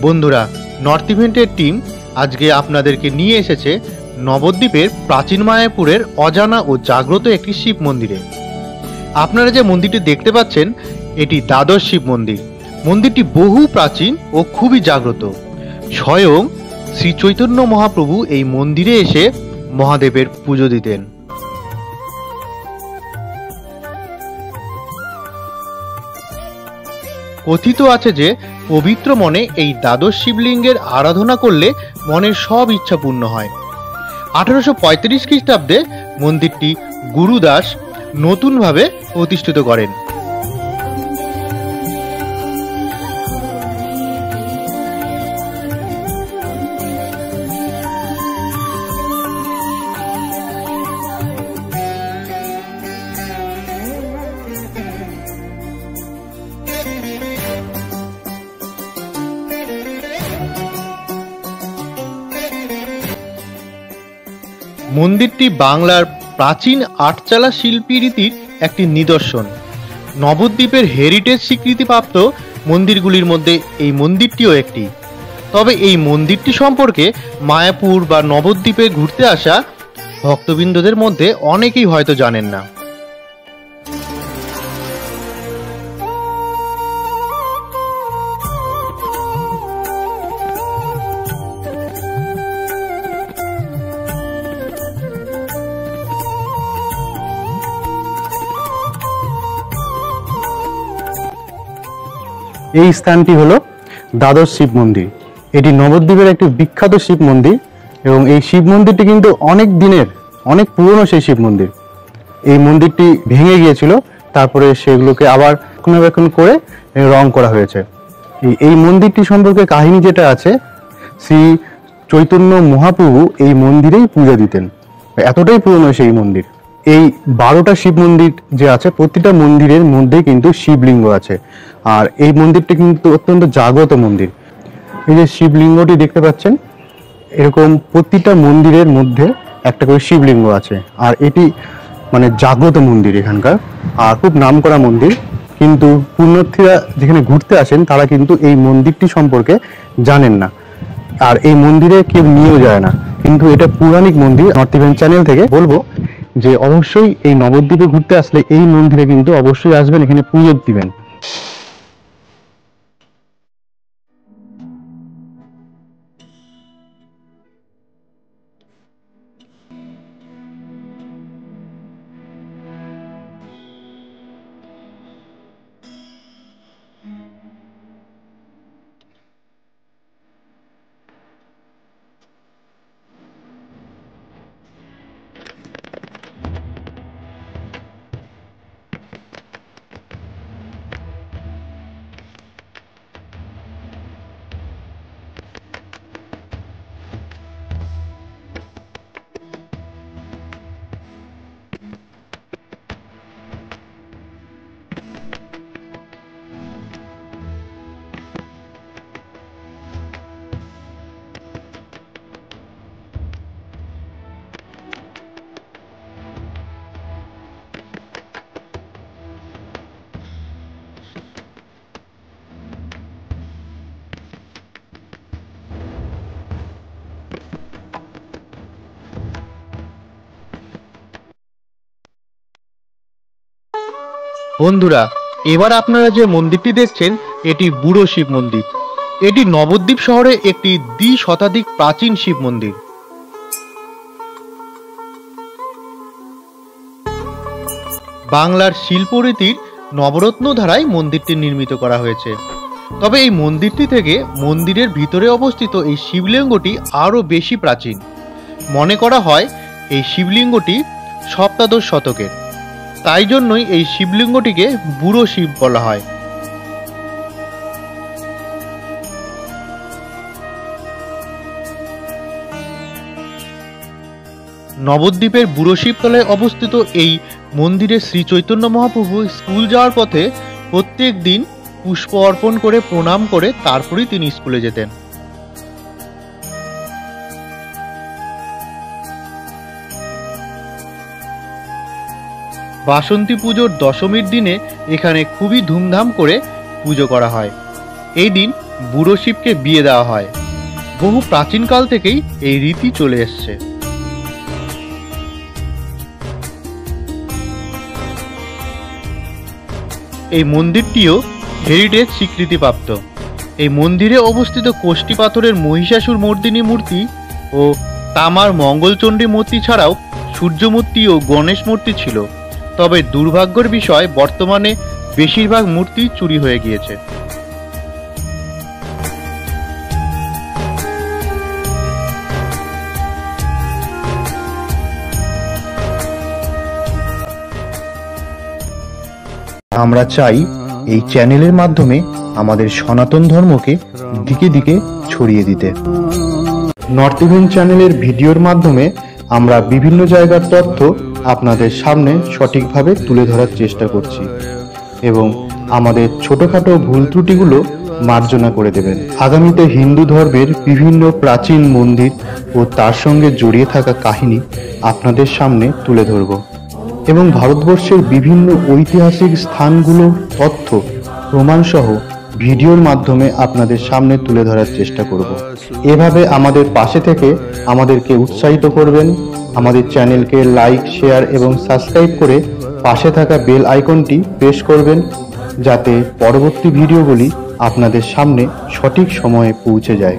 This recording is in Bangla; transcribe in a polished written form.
বন্ধুরা, নর্থ ইভেন্টের টিম আজকে আপনাদেরকে নিয়ে এসেছে নবদ্বীপের প্রাচীন মায়াপুরের অজানা ও জাগ্রত একটি শিব মন্দিরে। আপনারা যে মন্দিরটি দেখতে পাচ্ছেন এটি দ্বাদশ শিব মন্দির। মন্দিরটি বহু প্রাচীন ও খুবই জাগ্রত। স্বয়ং শ্রী চৈতন্য মহাপ্রভু এই মন্দিরে এসে মহাদেবের পুজো দিতেন। কথিত আছে যে পবিত্র মনে এই দ্বাদশ শিবলিঙ্গের আরাধনা করলে মনের সব ইচ্ছা পূর্ণ হয়। 1835 খ্রিস্টাব্দে মন্দিরটি গুরুদাস নতুনভাবে প্রতিষ্ঠিত করেন। মন্দিরটি বাংলার প্রাচীন আটচালা শিল্পী রীতির একটি নিদর্শন। নবদ্বীপের হেরিটেজ স্বীকৃতিপ্রাপ্ত মন্দিরগুলির মধ্যে এই মন্দিরটিও একটি। তবে এই মন্দিরটি সম্পর্কে মায়াপুর বা নবদ্বীপে ঘুরতে আসা ভক্তবৃন্দদের মধ্যে অনেকেই হয়তো জানেন না। এই স্থানটি হলো দ্বাদশ শিব মন্দির। এটি নবদ্বীপের একটি বিখ্যাত শিব মন্দির এবং এই শিব মন্দিরটি কিন্তু অনেক দিনের, অনেক পুরনো সেই শিব মন্দির। এই মন্দিরটি ভেঙে গিয়েছিল, তারপরে সেগুলোকে আবার রক্ষণাবেক্ষণ করে রং করা হয়েছে। এই মন্দিরটি সম্পর্কে কাহিনী যেটা আছে, শ্রী চৈতন্য মহাপ্রভু এই মন্দিরেই পূজা দিতেন। এতটাই পুরনো সেই মন্দির। এই 12টা শিব মন্দির যে আছে, প্রতিটা মন্দিরের মধ্যে কিন্তু শিবলিঙ্গ আছে। আর এই মন্দিরটি কিন্তু অত্যন্ত জাগ্রত মন্দির। এই যে শিবলিঙ্গটি দেখতে পাচ্ছেন, এরকম প্রতিটা মন্দিরের মধ্যে একটা করে শিবলিঙ্গ আছে। আর এটি মানে জাগ্রত মন্দির এখানকার, আর খুব নামকরা মন্দির। কিন্তু পুণ্যার্থীরা যেখানে ঘুরতে আসেন তারা কিন্তু এই মন্দিরটি সম্পর্কে জানেন না, আর এই মন্দিরে কেউ নিয়েও যায় না। কিন্তু এটা পৌরাণিক মন্দির। নর্থ ইভেন্ট চ্যানেল থেকে বলবো যে অবশ্যই এই নবদ্বীপে ঘুরতে আসলে এই মন্দিরে কিন্তু অবশ্যই আসবেন, এখানে পুজো দিবেন। বন্ধুরা, এবার আপনারা যে মন্দিরটি দেখছেন এটি বুড়ো শিব মন্দির। এটি নবদ্বীপ শহরে একটি দ্বি-শতাধিক প্রাচীন শিব মন্দির। বাংলার শিল্পরীতির নবরত্ন ধারায় মন্দিরটি নির্মিত করা হয়েছে। তবে এই মন্দিরটি থেকে মন্দিরের ভিতরে অবস্থিত এই শিবলিঙ্গটি আরও বেশি প্রাচীন। মনে করা হয় এই শিবলিঙ্গটি সপ্তাদশ শতকের। তাই জন্যই এই শিবলিঙ্গটিকে বুড়ো শিব বলা হয়। নবদ্বীপের বুড়ো শিবতলায় অবস্থিত এই মন্দিরে শ্রী চৈতন্য মহাপ্রভু স্কুল যাওয়ার পথে প্রত্যেক দিন পুষ্প অর্পণ করে প্রণাম করে তারপরেই তিনি স্কুলে যেতেন। বাসন্তী পুজোর দশমীর দিনে এখানে খুবই ধুমধাম করে পুজো করা হয়। এই দিন বুড়ো শিবকে বিয়ে দেওয়া হয়। বহু প্রাচীনকাল থেকেই এই রীতি চলে এসছে। এই মন্দিরটিও হেরিটেজ স্বীকৃতিপ্রাপ্ত। এই মন্দিরে অবস্থিত কোষ্ঠী পাথরের মহিষাসুর মর্দিনী মূর্তি ও তামার মঙ্গলচণ্ডী মূর্তি ছাড়াও সূর্য মূর্তি ও গণেশ মূর্তি ছিল। তবে দুর্ভাগ্যের বিষয়, বর্তমানে বেশিরভাগ মূর্তি চুরি হয়ে গিয়েছে। আমরা চাই এই চ্যানেলের মাধ্যমে আমাদের সনাতন ধর্মকে দিকে দিকে ছড়িয়ে দিতে। নর্থ ইভেন্ট চ্যানেলের ভিডিওর মাধ্যমে আমরা বিভিন্ন জায়গার তথ্য আপনাদের সামনে সঠিকভাবে তুলে ধরার চেষ্টা করছি এবং আমাদের ছোটখাটো ভুল ত্রুটিগুলো মার্জনা করে দেবেন। আগামীতে হিন্দু ধর্মের বিভিন্ন প্রাচীন মন্দির ও তার সঙ্গে জড়িয়ে থাকা কাহিনী আপনাদের সামনে তুলে ধরব এবং ভারতবর্ষের বিভিন্ন ঐতিহাসিক স্থানগুলোর তথ্য প্রমাণসহ ভিডিওর মাধ্যমে আপনাদের সামনে তুলে ধরার চেষ্টা করব। এভাবে আমাদের পাশে থেকে আমাদেরকে উৎসাহিত করবেন। আমাদের চ্যানেলকে লাইক, শেয়ার এবং সাবস্ক্রাইব করে পাশে থাকা বেল আইকনটি প্রেস করবেন, যাতে পরবর্তী ভিডিওগুলি আপনাদের সামনে সঠিক সময়ে পৌঁছে যায়।